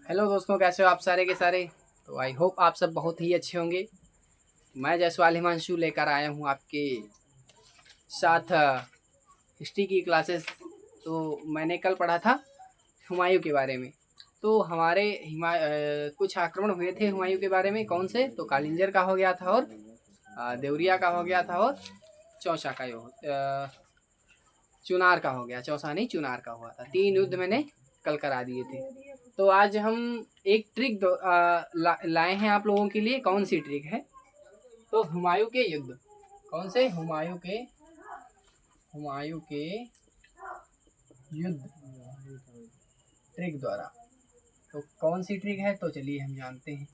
Hello दोस्तों, कैसे हो आप सारे के सारे। तो आई होप आप सब बहुत ही अच्छे होंगे। मैं जयसवाल हिमांशु लेकर आया हूँ आपके साथ हिस्ट्री की क्लासेस। तो मैंने कल पढ़ा था हुमायूं के बारे में। तो हमारे कुछ आक्रमण हुए थे हुमायूं के बारे में। कौन से? तो कालिंजर का हो गया था, और देवरिया का हो गया था, और चौसा का चुनार का हो गया। चौसा नहीं, चुनार का हुआ था। 3 युद्ध मैंने कल करा दिए थे। तो आज हम एक ट्रिक लाए हैं आप लोगों के लिए। कौन सी ट्रिक है? तो हुमायूं के युद्ध। कौन से? हुमायूं के युद्ध ट्रिक द्वारा। तो कौन सी ट्रिक है? तो चलिए हम जानते हैं।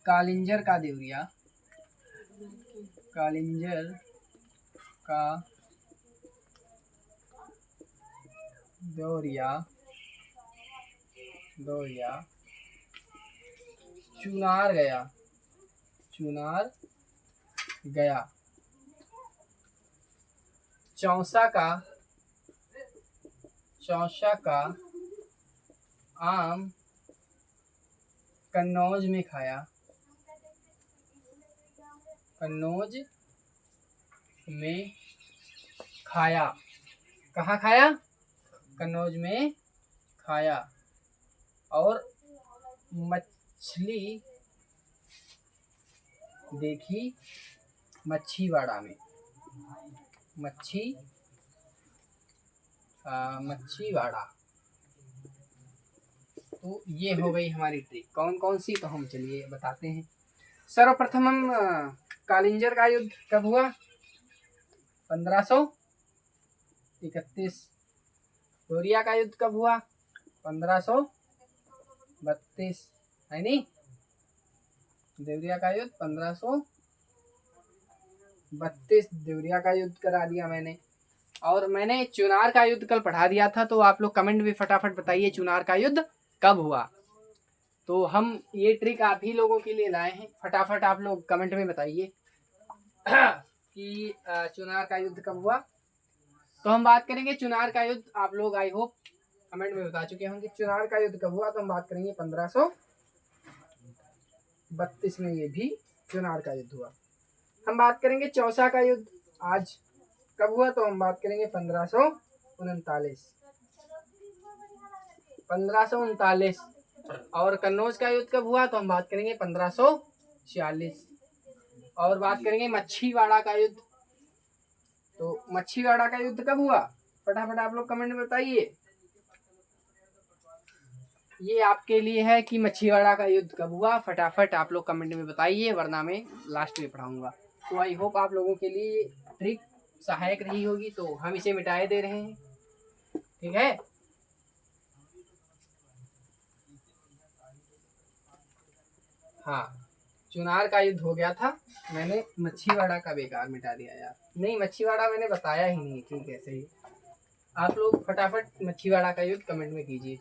कालिंजर का देवरिया, कालिंजर का देवरिया, चुनार गया, चुनार गया। चौसा का आम कन्नौज में खाया, कन्नौज में खाया। कहाँ खाया? कन्नौज में खाया। और मछली देखी मच्छीवाड़ा में, मच्छीवाड़ा। तो ये हो गई हमारी ट्रिक। कौन कौन सी? तो हम चलिए बताते हैं। सर्वप्रथम हम कालिंजर का युद्ध कब हुआ? 1531। देवरिया का युद्ध कब हुआ? 1532, है नहीं? देवरिया का युद्ध 1532, देवरिया का युद्ध करा दिया मैंने। और मैंने चुनार का युद्ध कल पढ़ा दिया था। तो आप लोग कमेंट में फटाफट बताइए चुनार का युद्ध कब हुआ। तो हम ये ट्रिक आप ही लोगों के लिए लाए हैं। फटाफट आप लोग कमेंट में बताइए कि चुनार का युद्ध कब हुआ। तो हम बात करेंगे चुनार का युद्ध। आप लोग आई होप कमेंट में बता चुके होंगे चुनार का युद्ध कब हुआ। तो हम बात करेंगे 1532 में ये भी चुनार का युद्ध हुआ। हम बात करेंगे चौसा का युद्ध आज कब हुआ। तो हम बात करेंगे 1539। और कन्नौज का युद्ध कब हुआ? तो हम बात करेंगे 1546। और बात करेंगे मच्छीवाड़ा का युद्ध। तो मच्छीवाड़ा का युद्ध कब हुआ? फटाफट आप लोग कमेंट में बताइए। ये आपके लिए है कि मच्छीवाड़ा का युद्ध कब हुआ। फटाफट आप लोग कमेंट में बताइए, वरना मैं लास्ट में पढ़ाऊंगा। तो आई होप आप लोगों के लिए ट्रिक सहायक रही होगी। तो हम इसे मिटाए दे रहे हैं, ठीक है। हाँ, चुनार का युद्ध हो गया था। मैंने मच्छीवाड़ा का बेकार मिटा दिया यार। नहीं, मच्छीवाड़ा मैंने बताया ही नहीं। ठीक है, सही। आप लोग फटाफट मच्छीवाड़ा का युद्ध कमेंट में कीजिए।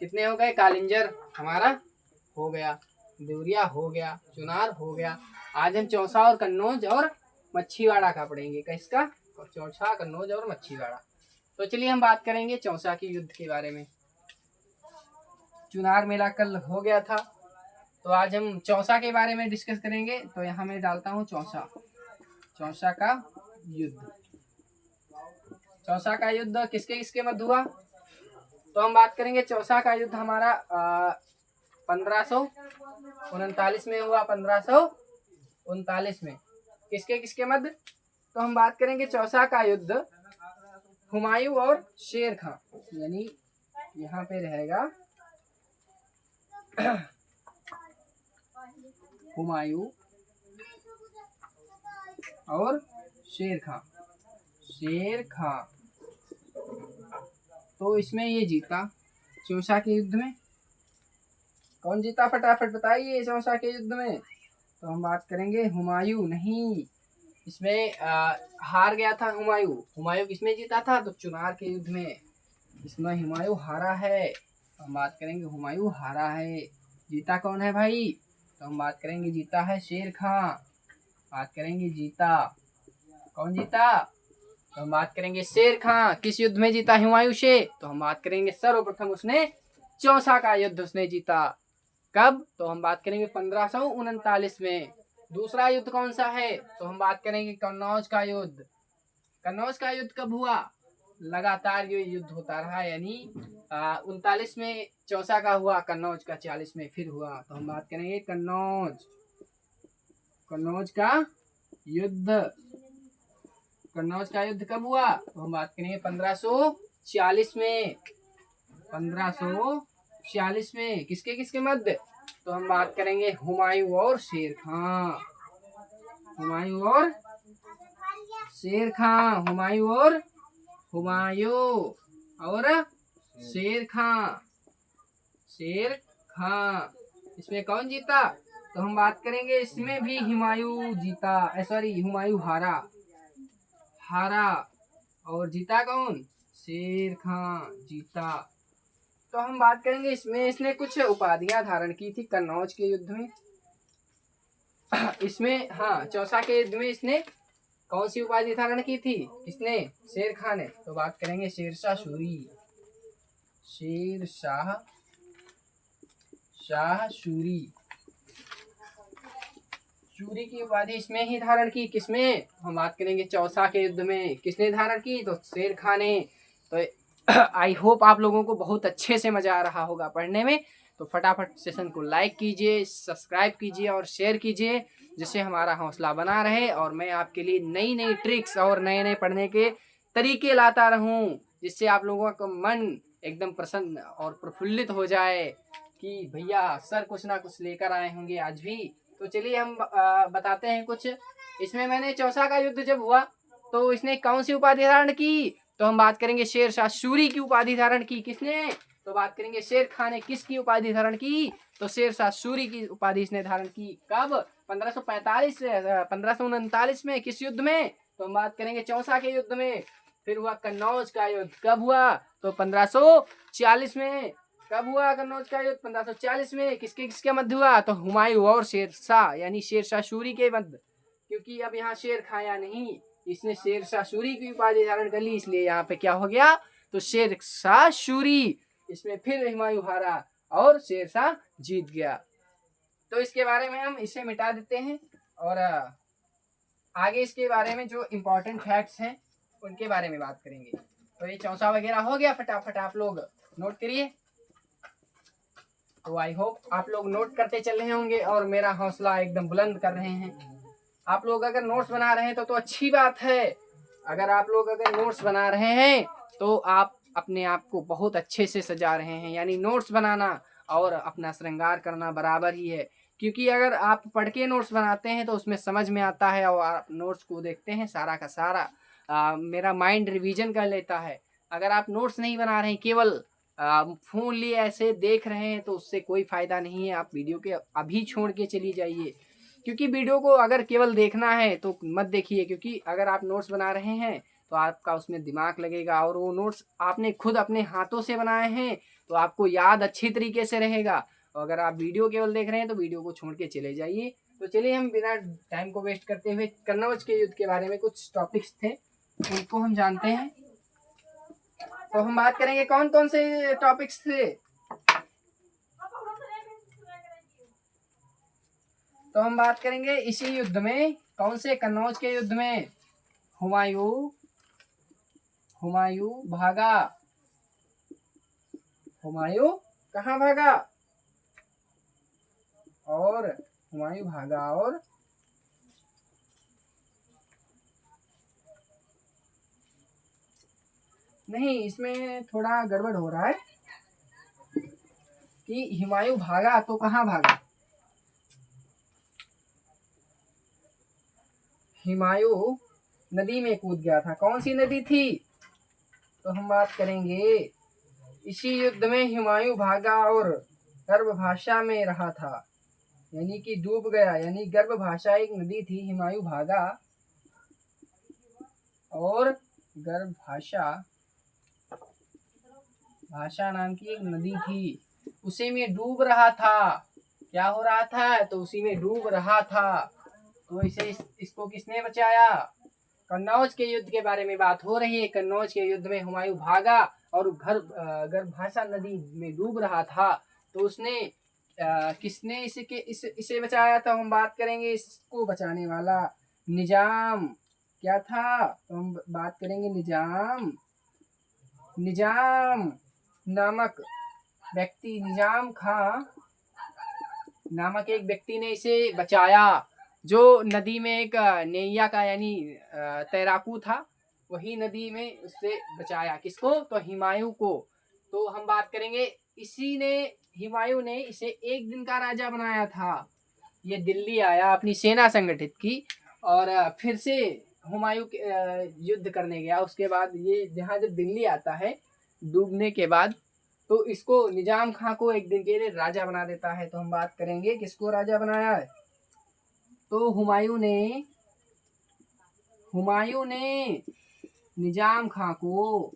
कितने हो गए? कालिंजर हमारा हो गया, देवरिया हो गया, चुनार हो गया। आज हम चौसा और कन्नौज और मच्छीवाड़ा का पढ़ेंगे। किसका? चौसा, कन्नौज और मच्छीवाड़ा। तो चलिए हम बात करेंगे चौसा के युद्ध के बारे में। चुनार मेला कल हो गया था। तो आज हम चौसा के बारे में डिस्कस करेंगे। तो यहाँ मैं डालता हूँ चौसा का युद्ध। चौसा का युद्ध किसके किसके मध्य हुआ? तो हम बात करेंगे चौसा का युद्ध हमारा 1539 में हुआ। 1539 में किसके किसके मध्य? तो हम बात करेंगे चौसा का युद्ध हुमायूं और शेर खां, यानी यहाँ पे रहेगा हुमायूं और शेर खां। तो इसमें ये जीता चौसा के युद्ध में। कौन जीता? फटाफट बताइए चौसा के युद्ध में। तो हम बात करेंगे हुमायूं नहीं, इसमें हार गया था हुमायूं किसमें जीता था? तो चुनार के युद्ध में। इसमें हुमायूं हारा है। तो हम बात करेंगे हुमायूं हारा है। जीता कौन है भाई? तो हम बात करेंगे जीता है शेर खां। बात करेंगे जीता कौन जीता? तो हम बात करेंगे शेर खां। किस युद्ध में जीता हुमायूं से? तो हम बात करेंगे सर्वप्रथम उसने चौसा का युद्ध उसने जीता। कब? तो हम बात करेंगे 1539 में। दूसरा युद्ध कौन सा है? तो हम बात करेंगे कन्नौज का युद्ध। कन्नौज का युद्ध कब हुआ? लगातार ये युद्ध होता रहा, यानी 39 में चौसा का हुआ, कन्नौज का 40 में फिर हुआ। तो हम बात करेंगे कन्नौज का युद्ध। कन्नौज का युद्ध कब हुआ? तो हम बात करेंगे 1540 में। 1540 में किसके किसके मध्य? तो हम बात करेंगे हुमायूं और शेर खां। हुमायूं और शेर खां। शेर खां। इसमें कौन जीता? तो हम बात करेंगे इसमें भी हुमायूं जीता, सॉरी हुमायूं हारा। और जीता कौन? शेर खां जीता। तो हम बात करेंगे इसमें इसने कुछ उपाधियां धारण की थी कन्नौज के युद्ध में। इसमें हाँ, चौसा के युद्ध में इसने कौन सी उपाधि धारण की थी? किसने? शेर खां ने। तो बात करेंगे शेरशाह शूरी की उपाधि इसमें ही धारण की। किसमें? हम बात करेंगे चौसा के युद्ध में। किसने धारण की? तो शेर खां ने। तो आई होप आप लोगों को बहुत अच्छे से मजा आ रहा होगा पढ़ने में। तो फटाफट सेशन को लाइक कीजिए, सब्सक्राइब कीजिए और शेयर कीजिए, जिससे हमारा हौसला बना रहे और मैं आपके लिए नई नई ट्रिक्स और नए नए पढ़ने के तरीके लाता रहूं, जिससे आप लोगों का मन एकदम प्रसन्न और प्रफुल्लित हो जाए कि भैया सर कुछ ना कुछ लेकर आए होंगे आज भी। तो चलिए हम बताते हैं कुछ। इसमें मैंने चौसा का युद्ध जब हुआ तो इसने कौन सी उपाधि धारण की? तो हम बात करेंगे शेरशाह सूरी की उपाधि धारण की। किसने? तो बात करेंगे शेर खां ने किसकी उपाधि धारण की? तो शेरशाह सूरी की उपाधि इसने धारण की। कब? 1539 में। किस युद्ध में? तो हम बात करेंगे चौसा के युद्ध में। फिर हुआ कन्नौज का युद्ध। कब हुआ? तो 1540 में। कब हुआ कन्नौज का युद्ध? 1540 में। किसके किसके मध्य हुआ? तो हुमायूं और शेरशाह यानी शेरशाह सूरी के मध्य। क्योंकि अब यहाँ शेर खाया नहीं, इसने शेरशाह सूरी की उपाधि धारण कर ली, इसलिए यहाँ पे क्या हो गया? तो शेरशाह सूरी। इसमें फिर हुमायूं हारा और शेरशाह जीत गया। तो इसके बारे में हम इसे मिटा देते हैं और आगे इसके बारे में जो इम्पोर्टेंट फैक्ट्स हैं उनके बारे में बात करेंगे। तो ये चौसा वगैरह हो गया, फटाफट आप लोग नोट करिए। तो आई होप आप लोग नोट करते चल रहे होंगे और मेरा हौसला एकदम बुलंद कर रहे हैं। आप लोग अगर नोट्स बना रहे हैं तो अच्छी बात है। अगर आप लोग अगर नोट्स बना रहे हैं तो आप अपने आप को बहुत अच्छे से सजा रहे हैं, यानी नोट्स बनाना और अपना श्रृंगार करना बराबर ही है। क्योंकि अगर आप पढ़ के नोट्स बनाते हैं तो उसमें समझ में आता है और आप नोट्स को देखते हैं, सारा का सारा मेरा माइंड रिवीजन कर लेता है। अगर आप नोट्स नहीं बना रहे हैं, केवल फोन लिए ऐसे देख रहे हैं, तो उससे कोई फायदा नहीं है। आप वीडियो के अभी छोड़ के चली जाइए, क्योंकि वीडियो को अगर केवल देखना है तो मत देखिए। क्योंकि अगर आप नोट्स बना रहे हैं तो आपका उसमें दिमाग लगेगा और वो नोट्स आपने खुद अपने हाथों से बनाए हैं तो आपको याद अच्छी तरीके से रहेगा। और अगर आप वीडियो केवल देख रहे हैं तो वीडियो को छोड़ के चले जाइए। तो चलिए हम बिना टाइम को वेस्ट करते हुए कन्नौज के युद्ध के बारे में कुछ टॉपिक्स थे उनको हम जानते हैं। तो हम बात करेंगे कौन कौन से टॉपिक्स थे। तो हम बात करेंगे इसी युद्ध में, कौन से? कन्नौज के युद्ध में हुमायूं भागा। हुमायूं कहाँ भागा? और हुमायूं भागा और नहीं, इसमें थोड़ा गड़बड़ हो रहा है कि हुमायूं भागा तो कहाँ भागा? हुमायूं नदी में कूद गया था। कौन सी नदी थी? तो हम बात करेंगे इसी युद्ध में हुमायूं भागा और गर्भभाषा में रहा था, यानी कि डूब गया। यानी गर्भभाषा एक नदी थी, हुमायूं भागा और गर्भभाषा नाम की एक नदी थी, उसी में डूब रहा था। क्या हो रहा था? तो उसी में डूब रहा था। तो इसे इसको किसने बचाया? कन्नौज के युद्ध के बारे में बात हो रही है। कन्नौज के युद्ध में हुमायूं भागा और गर्भासा नदी में डूब रहा था, तो उसने किसने इसे बचाया था? हम बात करेंगे इसको बचाने वाला निजाम क्या था? तो हम बात करेंगे निजाम नामक व्यक्ति, निजाम खां नामक एक व्यक्ति ने इसे बचाया। जो नदी में एक नैया का यानी तैराकू था, वही नदी में उससे बचाया। किसको? तो हुमायूं को। तो हम बात करेंगे हुमायूं ने इसे एक दिन का राजा बनाया था। ये दिल्ली आया, अपनी सेना संगठित की और फिर से हुमायूं युद्ध करने गया। उसके बाद ये जहाँ जब दिल्ली आता है डूबने के बाद, तो इसको निजाम खां को एक दिन के लिए राजा बना देता है। तो हम बात करेंगे किसको राजा बनाया है? तो हुमायूं ने निजाम खां को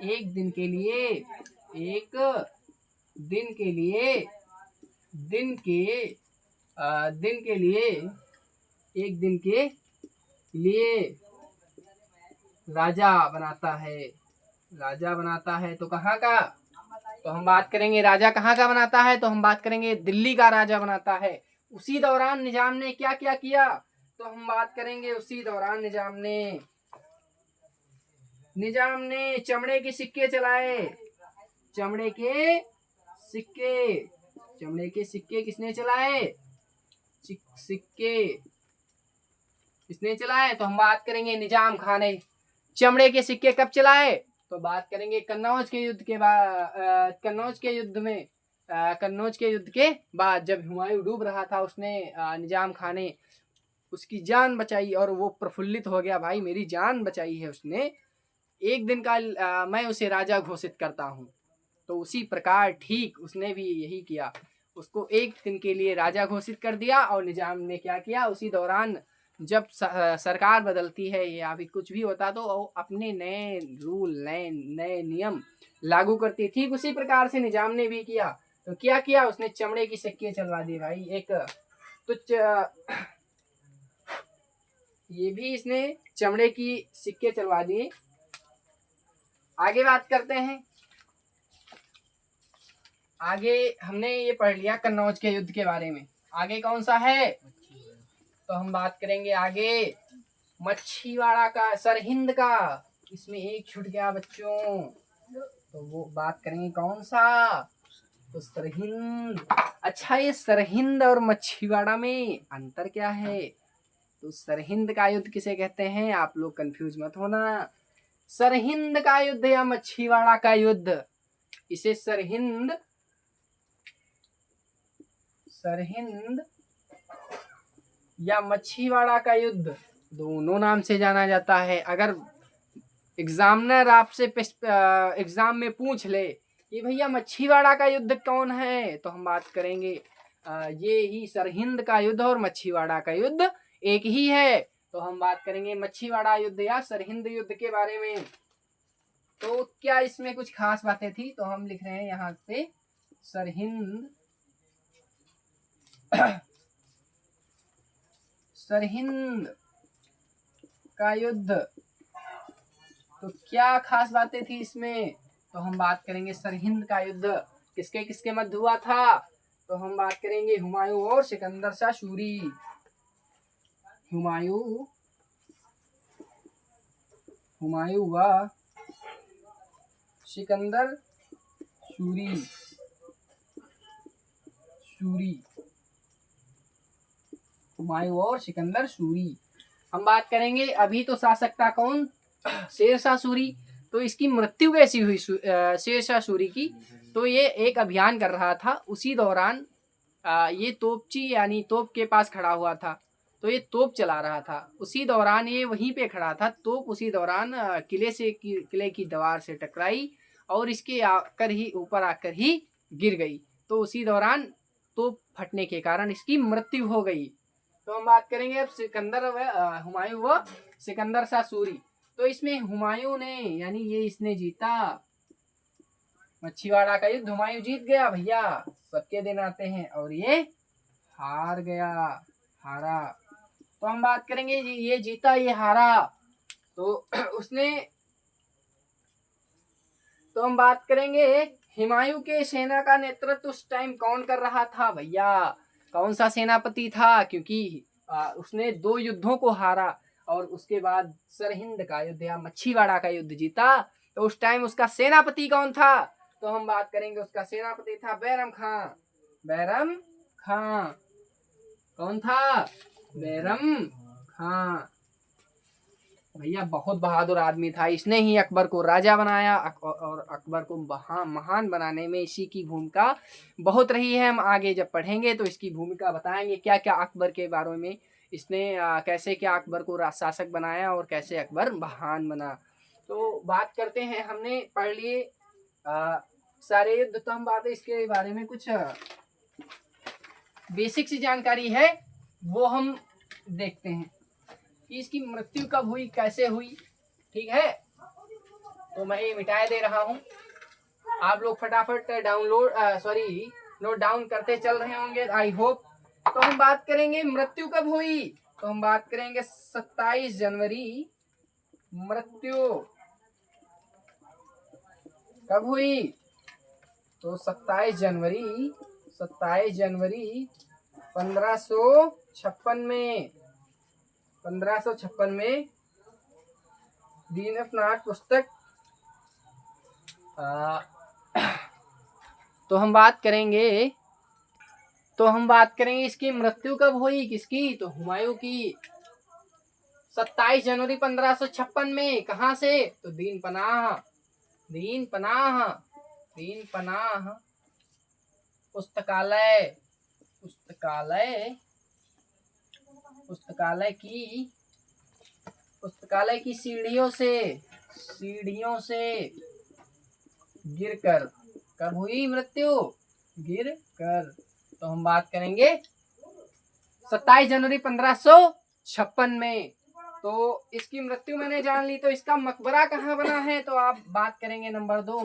एक दिन के लिए राजा बनाता है। तो कहाँ का? तो हम बात करेंगे राजा कहाँ का बनाता है? तो हम बात करेंगे दिल्ली का राजा बनाता है। उसी दौरान निजाम ने क्या क्या किया? तो हम बात करेंगे उसी दौरान निजाम ने चमड़े के सिक्के चलाए। चमड़े के सिक्के किसने चलाए? किसने चलाए? तो हम बात करेंगे निजाम खां ने। चमड़े के सिक्के कब चलाए? तो बात करेंगे कन्नौज के युद्ध के बाद। कन्नौज के युद्ध के बाद जब हुमायूं डूब रहा था, उसने निजाम खां ने उसकी जान बचाई और वो प्रफुल्लित हो गया, भाई मेरी जान बचाई है उसने, एक दिन का मैं उसे राजा घोषित करता हूँ। तो उसी प्रकार ठीक उसने भी यही किया, उसको एक दिन के लिए राजा घोषित कर दिया। और निजाम ने क्या किया? उसी दौरान जब सरकार बदलती है या फिर कुछ भी होता, तो अपने नए रूल नए नियम लागू करती। ठीक उसी प्रकार से निजाम ने भी किया। तो क्या किया? उसने चमड़े की सिक्के चलवा दिए भाई। ये भी इसने चमड़े की सिक्के चलवा दिए। आगे बात करते हैं। आगे हमने ये पढ़ लिया कन्नौज के युद्ध के बारे में। आगे कौन सा है? तो हम बात करेंगे आगे मच्छीवाड़ा का, सरहिंद का। इसमें एक छूट गया बच्चों, तो वो बात करेंगे कौन सा? तो सरहिंद। अच्छा, ये सरहिंद और मच्छीवाड़ा में अंतर क्या है? तो सरहिंद का युद्ध किसे कहते हैं? आप लोग कंफ्यूज मत होना। सरहिंद का युद्ध या मच्छीवाड़ा का युद्ध, इसे सरहिंद या मच्छीवाड़ा का युद्ध दोनों नाम से जाना जाता है। अगर एग्जामिनर आपसे एग्जाम में पूछ ले कि भैया मच्छीवाड़ा का युद्ध कौन है, तो हम बात करेंगे ये ही सरहिंद का युद्ध और मच्छीवाड़ा का युद्ध एक ही है। तो हम बात करेंगे मच्छीवाड़ा युद्ध या सरहिंद युद्ध के बारे में। तो क्या इसमें कुछ खास बातें थी? तो हम लिख रहे हैं यहाँ पे सरहिंद का युद्ध। तो क्या खास बातें थी इसमें? तो हम बात करेंगे सरहिंद का युद्ध किसके किसके मध्य हुआ था? तो हम बात करेंगे हुमायूं और सिकंदर शाह सूरी। हुमायूं व सिकंदर सूरी। हुमायूं और सिकंदर सूरी। हम बात करेंगे अभी तो शासक था कौन? शेरशाह सूरी। तो इसकी मृत्यु कैसी हुई शेरशाह सूरी की? तो ये एक अभियान कर रहा था, उसी दौरान ये तोपची यानी तोप के पास खड़ा हुआ था। तो ये तोप चला रहा था, उसी दौरान ये वहीं पे खड़ा था। तोप उसी दौरान किले की दीवार से टकराई और इसके ऊपर आकर ही गिर गई। तो उसी दौरान तोप फटने के कारण इसकी मृत्यु हो गई। तो हम बात करेंगे अब हुमायूं व सिकंदर शाह सूरी। तो इसमें हुमायूं ने यानी ये इसने जीता मच्छीवाड़ा का युद्ध, हुमायूं जीत गया भैया, सबके दिन आते हैं, और ये हार हारा। तो हम बात करेंगे ये जीता ये हारा। तो उसने तो हम बात करेंगे हुमायूं के सेना का नेतृत्व उस टाइम कौन कर रहा था भैया, कौन सा सेनापति था, क्योंकि उसने 2 युद्धों को हारा और उसके बाद सरहिंद का युद्ध या मच्छीवाड़ा का युद्ध जीता। तो उस टाइम उसका सेनापति कौन था, तो हम बात करेंगे उसका सेनापति था बैरम खां। बैरम खां कौन था, बैरम खां भैया बहुत बहादुर आदमी था। इसने ही अकबर को राजा बनाया और अकबर को महान बनाने में इसी की भूमिका बहुत रही है। हम आगे जब पढ़ेंगे तो इसकी भूमिका बताएंगे क्या क्या अकबर के बारे में इसने कैसे क्या अकबर को शासक बनाया और कैसे अकबर महान बना। तो बात करते हैं, हमने पढ़ लिए सारे युद्ध, तो हम बात इसके बारे में कुछ बेसिक सी जानकारी है वो हम देखते हैं कि इसकी मृत्यु कब हुई, कैसे हुई। ठीक है, तो मैं ये मिटा दे रहा हूँ, आप लोग फटाफट नोट डाउन करते चल रहे होंगे आई होप। तो हम बात करेंगे मृत्यु कब हुई, तो हम बात करेंगे 27 जनवरी। मृत्यु कब हुई, तो 27 जनवरी 1556 में 1556 में दीननाथ पुस्तक। तो हम बात करेंगे इसकी मृत्यु कब हुई, किसकी, तो हुमायूं की 27 जनवरी 1556 में। कहाँ से, तो दीन पनाह पुस्तकालय की सीढ़ियों से गिरकर। कब हुई मृत्यु, गिरकर। तो हम बात करेंगे 27 जनवरी 1556 में। तो इसकी मृत्यु मैंने जान ली, तो इसका मकबरा कहाँ बना है, तो आप बात करेंगे नंबर 2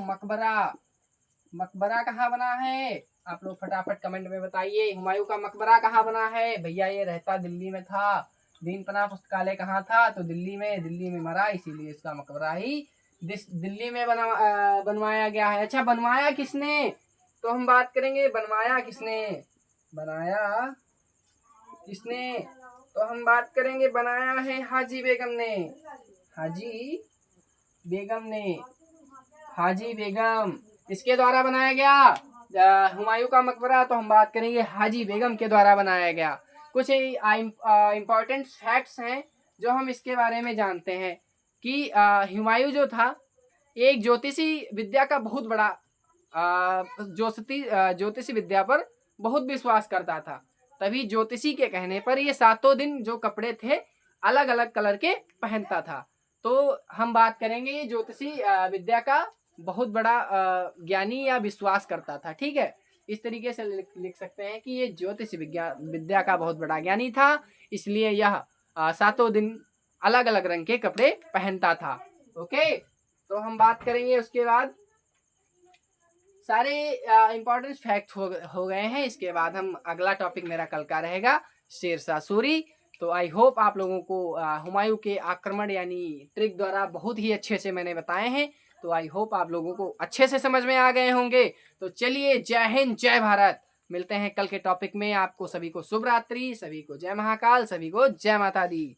मकबरा कहाँ बना है, आप लोग फटाफट कमेंट में बताइए। हुमायूं का मकबरा कहाँ बना है भैया, ये रहता दिल्ली में था। दीन पनाह पुस्तकालय कहाँ था, तो दिल्ली में मरा, इसीलिए इसका मकबरा ही दिल्ली में बनवाया गया है। अच्छा, बनवाया किसने, तो हम बात करेंगे बनवाया किसने, तो हम बात करेंगे बनाया है हाजी बेगम। इसके द्वारा बनाया गया हुमायूं का मकबरा, तो हम बात करेंगे हाजी बेगम के द्वारा बनाया गया। कुछ इम्पोर्टेंट फैक्ट्स हैं जो हम इसके बारे में जानते हैं कि हुमायूं जो था एक ज्योतिषी विद्या का बहुत बड़ा ज्योतिषी विद्या पर बहुत विश्वास करता था। तभी ज्योतिषी के कहने पर ये 7 दिन जो कपड़े थे अलग अलग कलर के पहनता था। तो हम बात करेंगे ये ज्योतिषी विद्या का बहुत बड़ा ज्ञानी या विश्वास करता था। ठीक है, इस तरीके से लिख सकते हैं कि ये ज्योतिषी विद्या का बहुत बड़ा ज्ञानी था, इसलिए यह 7 दिन अलग अलग रंग के कपड़े पहनता था। ओके, तो हम बात करेंगे उसके बाद सारे इंपॉर्टेंट फैक्ट हो गए हैं। इसके बाद हम अगला टॉपिक मेरा कल का रहेगा शेरशाह सूरी। तो आई होप आप लोगों को हुमायूं के आक्रमण यानी ट्रिक द्वारा बहुत ही अच्छे से मैंने बताए हैं। तो आई होप आप लोगों को अच्छे से समझ में आ गए होंगे। तो चलिए, जय हिंद जय भारत, मिलते हैं कल के टॉपिक में। आपको सभी को शुभ रात्रि, सभी को जय महाकाल, सभी को जय माता दी।